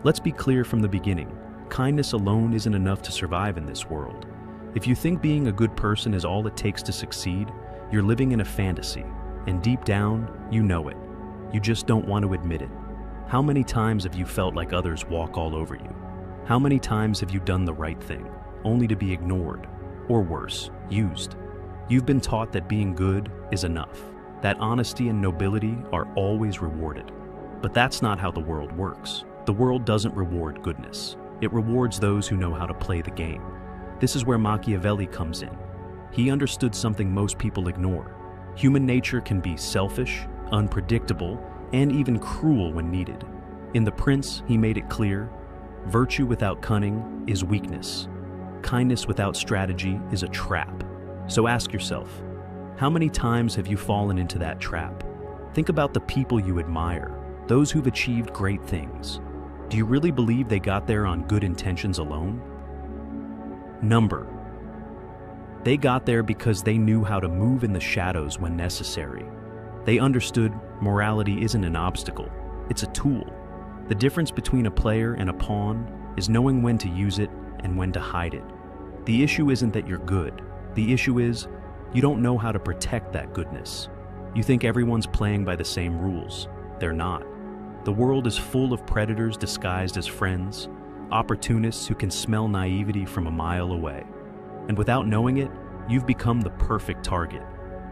Let's be clear from the beginning. Kindness alone isn't enough to survive in this world. If you think being a good person is all it takes to succeed, you're living in a fantasy, and deep down, you know it. You just don't want to admit it. How many times have you felt like others walk all over you? How many times have you done the right thing, only to be ignored, or worse, used? You've been taught that being good is enough, that honesty and nobility are always rewarded. But that's not how the world works. The world doesn't reward goodness. It rewards those who know how to play the game. This is where Machiavelli comes in. He understood something most people ignore. Human nature can be selfish, unpredictable, and even cruel when needed. In The Prince, he made it clear, virtue without cunning is weakness. Kindness without strategy is a trap. So ask yourself, how many times have you fallen into that trap? Think about the people you admire, those who've achieved great things. Do you really believe they got there on good intentions alone? They got there because they knew how to move in the shadows when necessary. They understood morality isn't an obstacle, it's a tool. The difference between a player and a pawn is knowing when to use it and when to hide it. The issue isn't that you're good. The issue is you don't know how to protect that goodness. You think everyone's playing by the same rules. They're not. The world is full of predators disguised as friends, opportunists who can smell naivety from a mile away. And without knowing it, you've become the perfect target.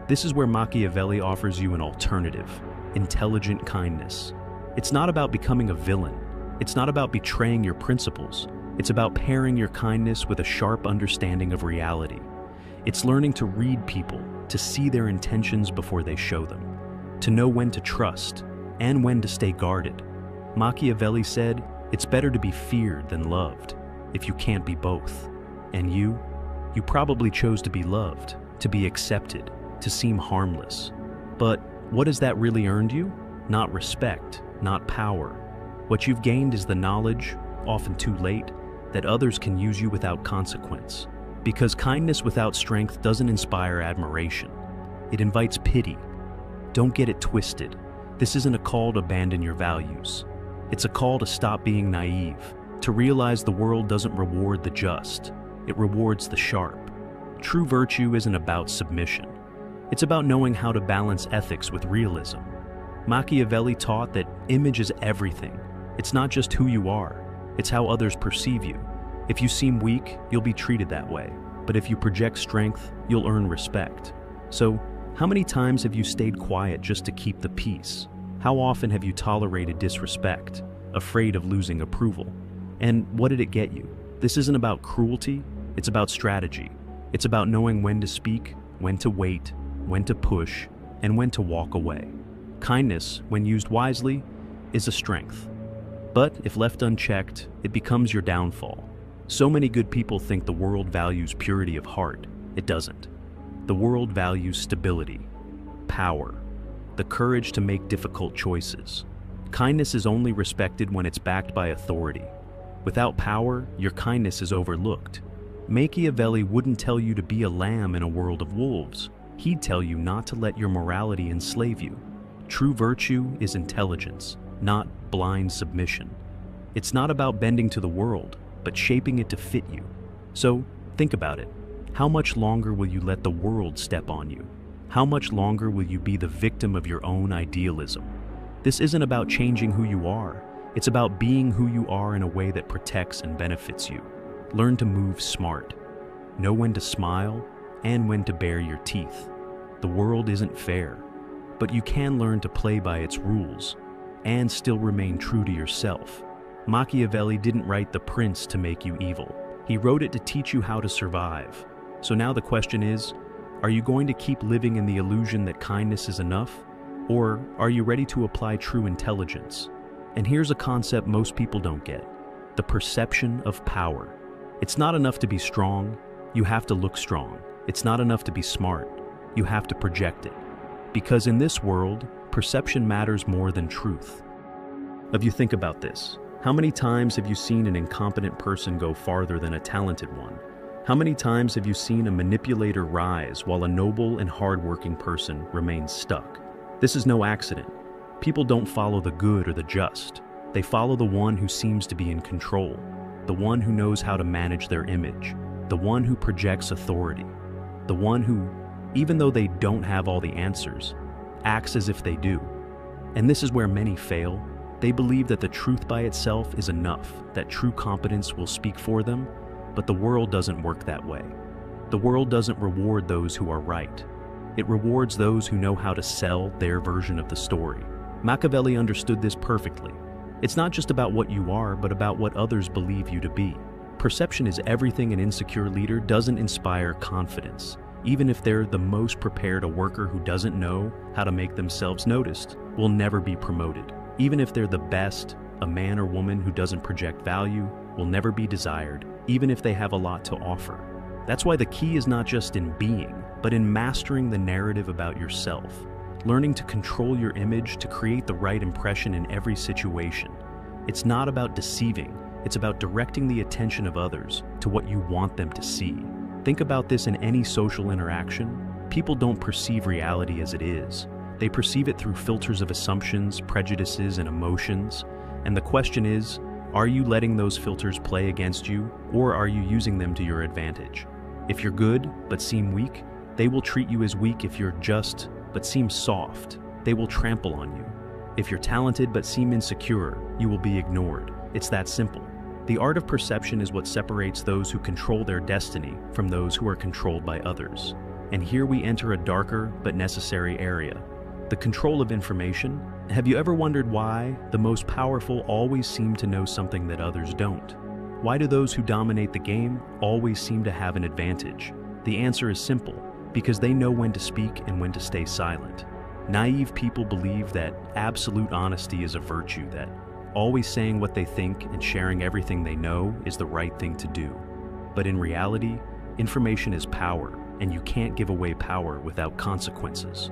This is where Machiavelli offers you an alternative, intelligent kindness. It's not about becoming a villain. It's not about betraying your principles. It's about pairing your kindness with a sharp understanding of reality. It's learning to read people, to see their intentions before they show them, to know when to trust and when to stay guarded. Machiavelli said, it's better to be feared than loved, if you can't be both. And you probably chose to be loved, to be accepted, to seem harmless. But what has that really earned you? Not respect, not power. What you've gained is the knowledge, often too late, that others can use you without consequence. Because kindness without strength doesn't inspire admiration. It invites pity. Don't get it twisted. This isn't a call to abandon your values. It's a call to stop being naive, to realize the world doesn't reward the just. It rewards the sharp. True virtue isn't about submission. It's about knowing how to balance ethics with realism. Machiavelli taught that image is everything. It's not just who you are, it's how others perceive you. If you seem weak, you'll be treated that way. But if you project strength, you'll earn respect. So, how many times have you stayed quiet just to keep the peace? How often have you tolerated disrespect, afraid of losing approval? And what did it get you? This isn't about cruelty, it's about strategy. It's about knowing when to speak, when to wait, when to push, and when to walk away. Kindness, when used wisely, is a strength. But if left unchecked, it becomes your downfall. So many good people think the world values purity of heart. It doesn't. The world values stability, power, the courage to make difficult choices. Kindness is only respected when it's backed by authority. Without power, your kindness is overlooked. Machiavelli wouldn't tell you to be a lamb in a world of wolves. He'd tell you not to let your morality enslave you. True virtue is intelligence, not blind submission. It's not about bending to the world, but shaping it to fit you. So, think about it. How much longer will you let the world step on you? How much longer will you be the victim of your own idealism? This isn't about changing who you are. It's about being who you are in a way that protects and benefits you. Learn to move smart. Know when to smile and when to bare your teeth. The world isn't fair, but you can learn to play by its rules and still remain true to yourself. Machiavelli didn't write The Prince to make you evil. He wrote it to teach you how to survive. So now the question is, are you going to keep living in the illusion that kindness is enough? Or are you ready to apply true intelligence? And here's a concept most people don't get: the perception of power. It's not enough to be strong, you have to look strong. It's not enough to be smart, you have to project it. Because in this world, perception matters more than truth. If you think about this, how many times have you seen an incompetent person go farther than a talented one? How many times have you seen a manipulator rise while a noble and hardworking person remains stuck? This is no accident. People don't follow the good or the just. They follow the one who seems to be in control, the one who knows how to manage their image, the one who projects authority, the one who, even though they don't have all the answers, acts as if they do. And this is where many fail. They believe that the truth by itself is enough, that true competence will speak for them, but the world doesn't work that way. The world doesn't reward those who are right. It rewards those who know how to sell their version of the story. Machiavelli understood this perfectly. It's not just about what you are, but about what others believe you to be. Perception is everything. An insecure leader doesn't inspire confidence. Even if they're the most prepared, a worker who doesn't know how to make themselves noticed will never be promoted. Even if they're the best, a man or woman who doesn't project value will never be desired, even if they have a lot to offer. That's why the key is not just in being, but in mastering the narrative about yourself, learning to control your image to create the right impression in every situation. It's not about deceiving, it's about directing the attention of others to what you want them to see. Think about this in any social interaction. People don't perceive reality as it is. They perceive it through filters of assumptions, prejudices, and emotions. And the question is, are you letting those filters play against you, or are you using them to your advantage? If you're good, but seem weak, they will treat you as weak. If you're just, but seem soft, they will trample on you. If you're talented, but seem insecure, you will be ignored. It's that simple. The art of perception is what separates those who control their destiny from those who are controlled by others. And here we enter a darker but necessary area: the control of information. Have you ever wondered why the most powerful always seem to know something that others don't? Why do those who dominate the game always seem to have an advantage? The answer is simple: because they know when to speak and when to stay silent. Naive people believe that absolute honesty is a virtue, that always saying what they think and sharing everything they know is the right thing to do. But in reality, information is power, and you can't give away power without consequences.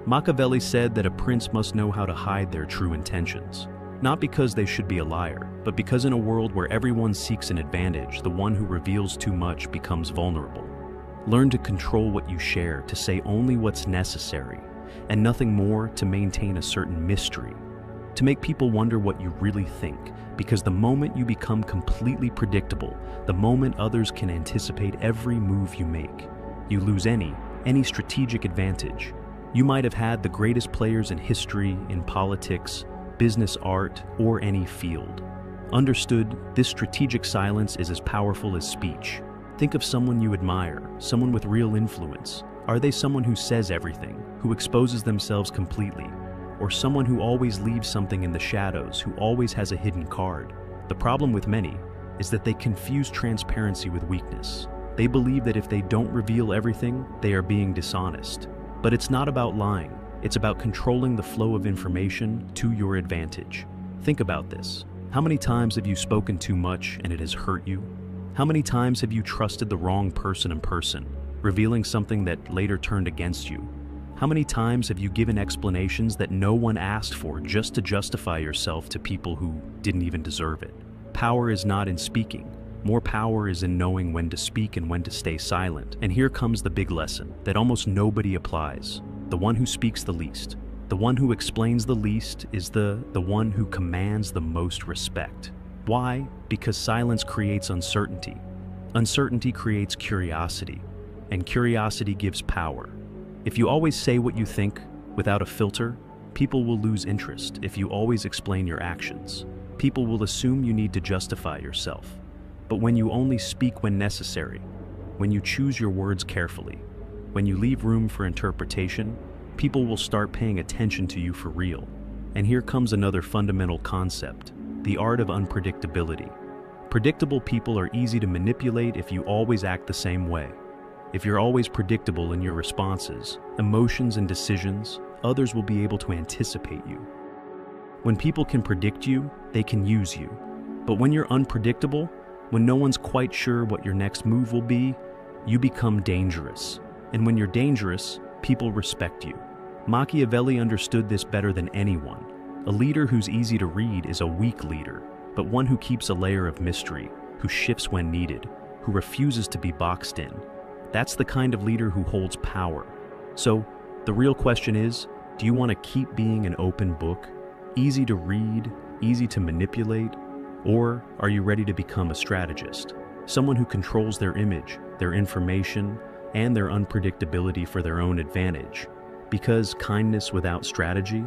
Machiavelli said that a prince must know how to hide their true intentions, not because they should be a liar, but because in a world where everyone seeks an advantage, the one who reveals too much becomes vulnerable. Learn to control what you share, to say only what's necessary, and nothing more, to maintain a certain mystery, to make people wonder what you really think, because the moment you become completely predictable, the moment others can anticipate every move you make, you lose any strategic advantage. You might have had the greatest players in history, in politics, business, art, or any field. Understood, this strategic silence is as powerful as speech. Think of someone you admire, someone with real influence. Are they someone who says everything, who exposes themselves completely, or someone who always leaves something in the shadows, who always has a hidden card? The problem with many is that they confuse transparency with weakness. They believe that if they don't reveal everything, they are being dishonest. But it's not about lying. It's about controlling the flow of information to your advantage. Think about this. How many times have you spoken too much and it has hurt you? How many times have you trusted the wrong person in person, revealing something that later turned against you? How many times have you given explanations that no one asked for just to justify yourself to people who didn't even deserve it? Power is not in speaking. More power is in knowing when to speak and when to stay silent. And here comes the big lesson that almost nobody applies. The one who speaks the least, the one who explains the least, is the one who commands the most respect. Why? Because silence creates uncertainty. Uncertainty creates curiosity, and curiosity gives power. If you always say what you think without a filter, people will lose interest. If you always explain your actions, people will assume you need to justify yourself. But when you only speak when necessary, when you choose your words carefully, when you leave room for interpretation, people will start paying attention to you for real. And here comes another fundamental concept: the art of unpredictability. Predictable people are easy to manipulate if you always act the same way. If you're always predictable in your responses, emotions, and decisions, others will be able to anticipate you. When people can predict you, they can use you. But when you're unpredictable, when no one's quite sure what your next move will be, you become dangerous. And when you're dangerous, people respect you. Machiavelli understood this better than anyone. A leader who's easy to read is a weak leader, but one who keeps a layer of mystery, who shifts when needed, who refuses to be boxed in. That's the kind of leader who holds power. So, the real question is, do you want to keep being an open book, easy to read, easy to manipulate? Or are you ready to become a strategist? Someone who controls their image, their information, and their unpredictability for their own advantage. Because kindness without strategy,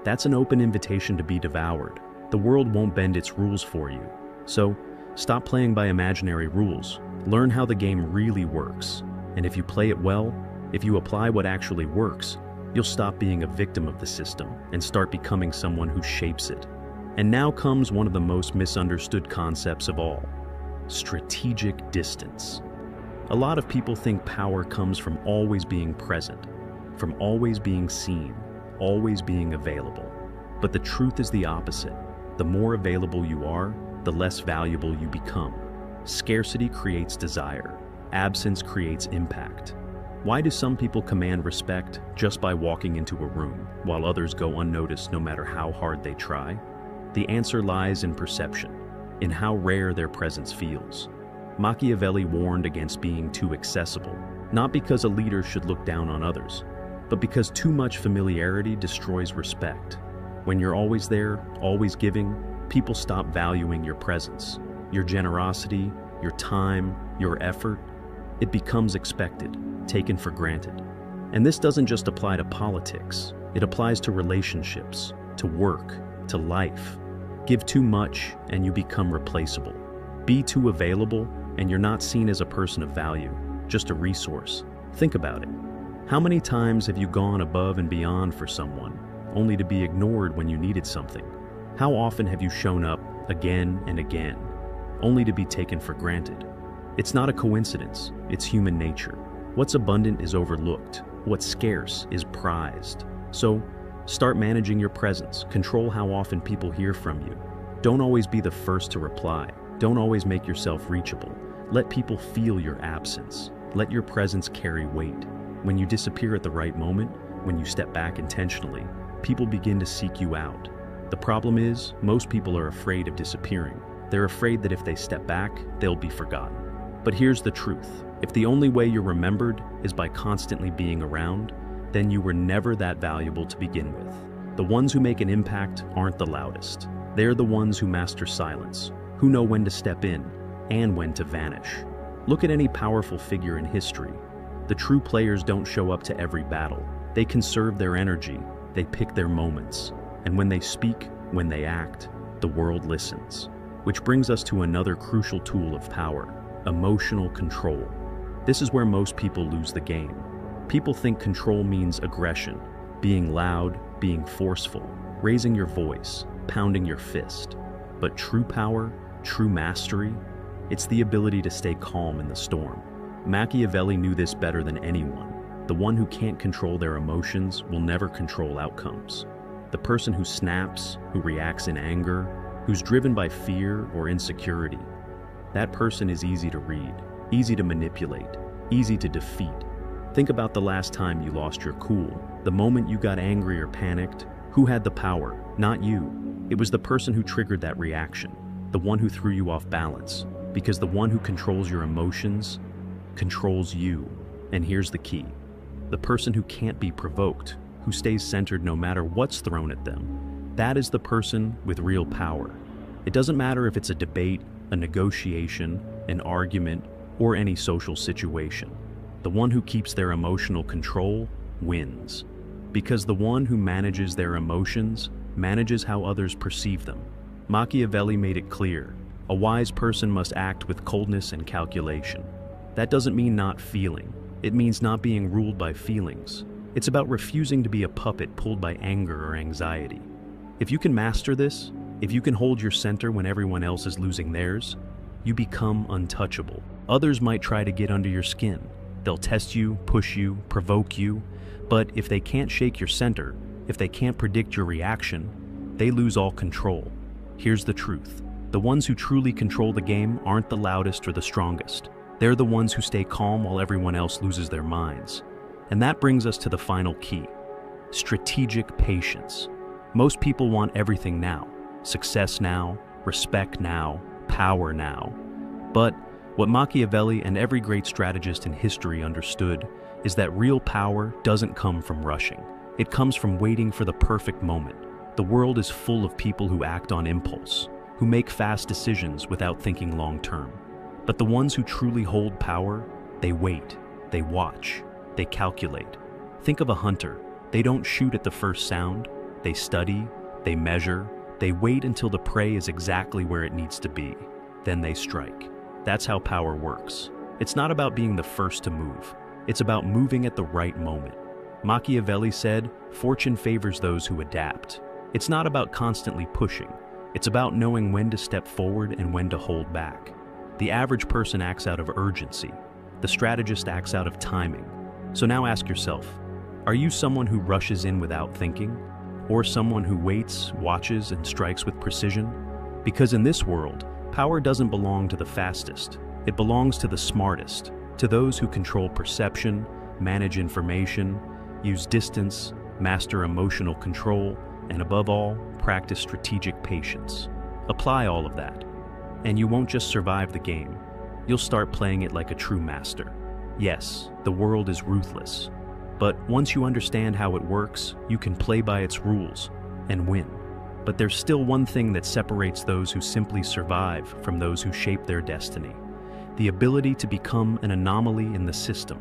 that's an open invitation to be devoured. The world won't bend its rules for you. So, stop playing by imaginary rules. Learn how the game really works. And if you play it well, if you apply what actually works, you'll stop being a victim of the system and start becoming someone who shapes it. And now comes one of the most misunderstood concepts of all: strategic distance. A lot of people think power comes from always being present, from always being seen, always being available. But the truth is the opposite. The more available you are, the less valuable you become. Scarcity creates desire. Absence creates impact. Why do some people command respect just by walking into a room, while others go unnoticed no matter how hard they try? The answer lies in perception, in how rare their presence feels. Machiavelli warned against being too accessible, not because a leader should look down on others, but because too much familiarity destroys respect. When you're always there, always giving, people stop valuing your presence, your generosity, your time, your effort. It becomes expected, taken for granted. And this doesn't just apply to politics. It applies to relationships, to work, to life. Give too much and you become replaceable. Be too available and you're not seen as a person of value, just a resource. Think about it. How many times have you gone above and beyond for someone, only to be ignored when you needed something? How often have you shown up again and again, only to be taken for granted? It's not a coincidence, it's human nature. What's abundant is overlooked, what's scarce is prized. So, start managing your presence, control how often people hear from you. Don't always be the first to reply, don't always make yourself reachable. Let people feel your absence, let your presence carry weight. When you disappear at the right moment, when you step back intentionally, people begin to seek you out. The problem is, most people are afraid of disappearing. They're afraid that if they step back, they'll be forgotten. But here's the truth. If the only way you're remembered is by constantly being around, then you were never that valuable to begin with. The ones who make an impact aren't the loudest. They're the ones who master silence, who know when to step in and when to vanish. Look at any powerful figure in history. The true players don't show up to every battle. They conserve their energy, they pick their moments. And when they speak, when they act, the world listens. Which brings us to another crucial tool of power: emotional control. This is where most people lose the game. People think control means aggression, being loud, being forceful, raising your voice, pounding your fist. But true power, true mastery, it's the ability to stay calm in the storm. Machiavelli knew this better than anyone. The one who can't control their emotions will never control outcomes. The person who snaps, who reacts in anger, who's driven by fear or insecurity, that person is easy to read, easy to manipulate, easy to defeat. Think about the last time you lost your cool. The moment you got angry or panicked, who had the power? Not you. It was the person who triggered that reaction, the one who threw you off balance. Because the one who controls your emotions controls you. And here's the key. The person who can't be provoked, who stays centered no matter what's thrown at them, that is the person with real power. It doesn't matter if it's a debate, a negotiation, an argument, or any social situation. The one who keeps their emotional control wins. Because the one who manages their emotions manages how others perceive them. Machiavelli made it clear: a wise person must act with coldness and calculation. That doesn't mean not feeling. It means not being ruled by feelings. It's about refusing to be a puppet pulled by anger or anxiety. If you can master this, if you can hold your center when everyone else is losing theirs, you become untouchable. Others might try to get under your skin. They'll test you, push you, provoke you, but if they can't shake your center, if they can't predict your reaction, they lose all control. Here's the truth. The ones who truly control the game aren't the loudest or the strongest. They're the ones who stay calm while everyone else loses their minds. And that brings us to the final key: strategic patience. Most people want everything now: success now, respect now, power now. But what Machiavelli and every great strategist in history understood is that real power doesn't come from rushing. It comes from waiting for the perfect moment, The world is full of people who act on impulse, who make fast decisions without thinking long-term. But the ones who truly hold power, they wait, they watch, they calculate. Think of a hunter. They don't shoot at the first sound. They study, they measure, they wait until the prey is exactly where it needs to be. Then they strike. That's how power works. It's not about being the first to move. It's about moving at the right moment. Machiavelli said, "Fortune favors those who adapt." It's not about constantly pushing. It's about knowing when to step forward and when to hold back. The average person acts out of urgency. The strategist acts out of timing. So now ask yourself, are you someone who rushes in without thinking? Or someone who waits, watches, and strikes with precision? Because in this world, power doesn't belong to the fastest. It belongs to the smartest, to those who control perception, manage information, use distance, master emotional control, and above all, practice strategic patience. Apply all of that, and you won't just survive the game. You'll start playing it like a true master. Yes, the world is ruthless, but once you understand how it works, you can play by its rules and win. But there's still one thing that separates those who simply survive from those who shape their destiny: the ability to become an anomaly in the system.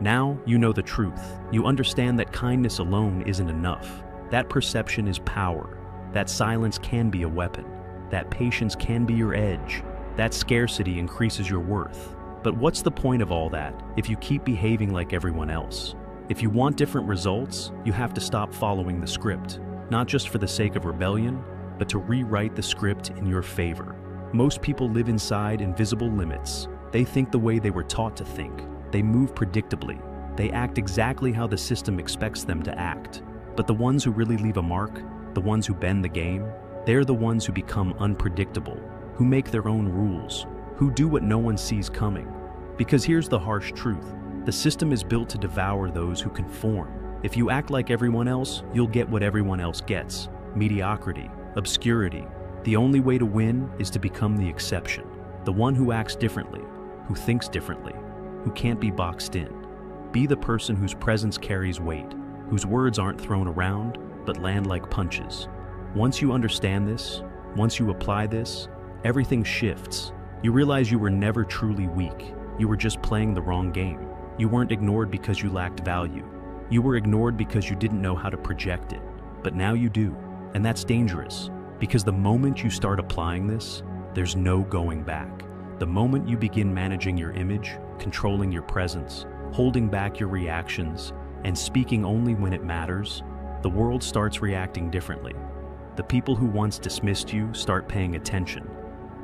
Now you know the truth. You understand that kindness alone isn't enough. That perception is power. That silence can be a weapon. That patience can be your edge. That scarcity increases your worth. But what's the point of all that if you keep behaving like everyone else? If you want different results, you have to stop following the script, not just for the sake of rebellion, but to rewrite the script in your favor. Most people live inside invisible limits. They think the way they were taught to think. They move predictably. They act exactly how the system expects them to act. But the ones who really leave a mark, the ones who bend the game, they're the ones who become unpredictable, who make their own rules, who do what no one sees coming. Because here's the harsh truth: the system is built to devour those who conform. If you act like everyone else, you'll get what everyone else gets: mediocrity, obscurity. The only way to win is to become the exception, the one who acts differently, who thinks differently, who can't be boxed in. Be the person whose presence carries weight, whose words aren't thrown around, but land like punches. Once you understand this, once you apply this, everything shifts. You realize you were never truly weak. You were just playing the wrong game. You weren't ignored because you lacked value. You were ignored because you didn't know how to project it. But now you do, and that's dangerous, because the moment you start applying this, there's no going back. The moment you begin managing your image, controlling your presence, holding back your reactions, and speaking only when it matters, the world starts reacting differently. The people who once dismissed you start paying attention.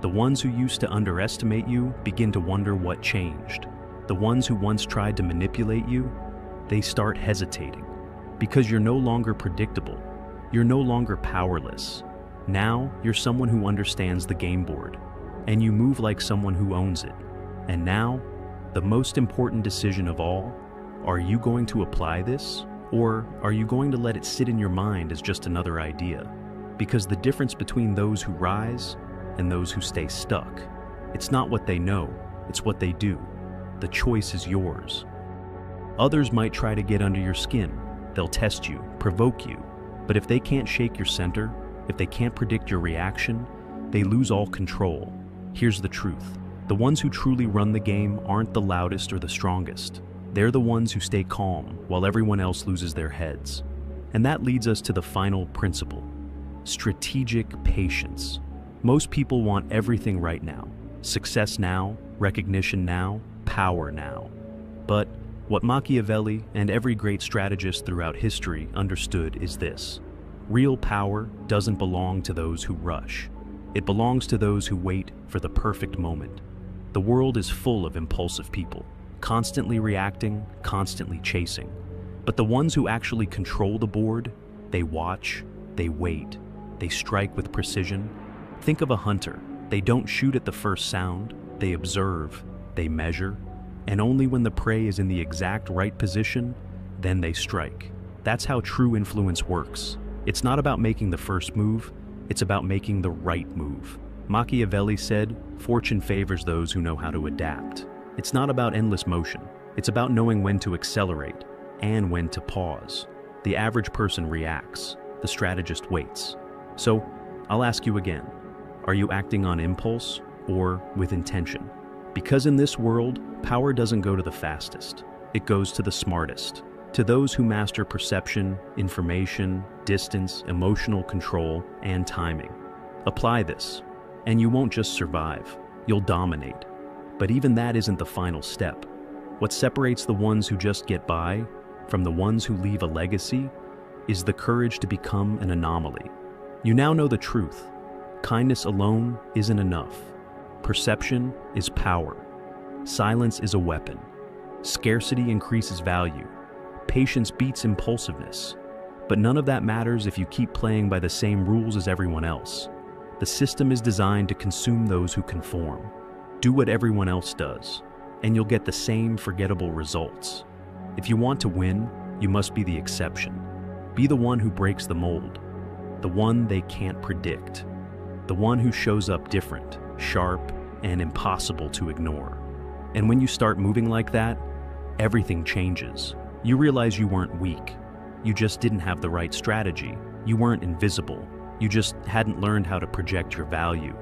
The ones who used to underestimate you begin to wonder what changed. The ones who once tried to manipulate you, they start hesitating. Because you're no longer predictable. You're no longer powerless. Now, you're someone who understands the game board, and you move like someone who owns it. And now, the most important decision of all: are you going to apply this, or are you going to let it sit in your mind as just another idea? Because the difference between those who rise and those who stay stuck, it's not what they know, it's what they do. The choice is yours. Others might try to get under your skin. They'll test you, provoke you. But if they can't shake your center, if they can't predict your reaction, they lose all control. Here's the truth: the ones who truly run the game aren't the loudest or the strongest. They're the ones who stay calm while everyone else loses their heads. And that leads us to the final principle: strategic patience. Most people want everything right now: success now, recognition now, power now. But what Machiavelli and every great strategist throughout history understood is this: real power doesn't belong to those who rush. It belongs to those who wait for the perfect moment. The world is full of impulsive people, constantly reacting, constantly chasing. But the ones who actually control the board, they watch, they wait, they strike with precision. Think of a hunter. They don't shoot at the first sound, they observe, they measure, and only when the prey is in the exact right position, then they strike. That's how true influence works. It's not about making the first move, it's about making the right move. Machiavelli said, "Fortune favors those who know how to adapt." It's not about endless motion. It's about knowing when to accelerate and when to pause. The average person reacts. The strategist waits. So, I'll ask you again, are you acting on impulse or with intention? Because in this world, power doesn't go to the fastest. It goes to the smartest, to those who master perception, information, distance, emotional control, and timing. Apply this, and you won't just survive, you'll dominate. But even that isn't the final step. What separates the ones who just get by from the ones who leave a legacy is the courage to become an anomaly. You now know the truth. Kindness alone isn't enough. Perception is power. Silence is a weapon. Scarcity increases value. Patience beats impulsiveness. But none of that matters if you keep playing by the same rules as everyone else. The system is designed to consume those who conform. Do what everyone else does, and you'll get the same forgettable results. If you want to win, you must be the exception. Be the one who breaks the mold. The one they can't predict. The one who shows up different, sharp, and impossible to ignore. And when you start moving like that, everything changes. You realize you weren't weak. You just didn't have the right strategy. You weren't invisible. You just hadn't learned how to project your value.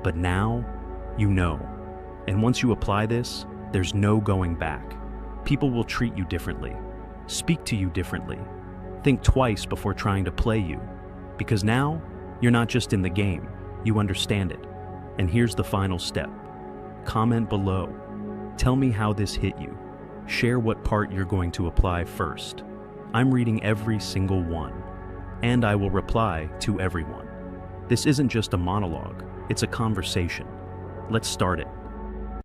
But now, you know. And once you apply this, there's no going back. People will treat you differently, speak to you differently, think twice before trying to play you. Because now, you're not just in the game, you understand it. And here's the final step. Comment below. Tell me how this hit you. Share what part you're going to apply first. I'm reading every single one, and I will reply to everyone. This isn't just a monologue, it's a conversation. Let's start it.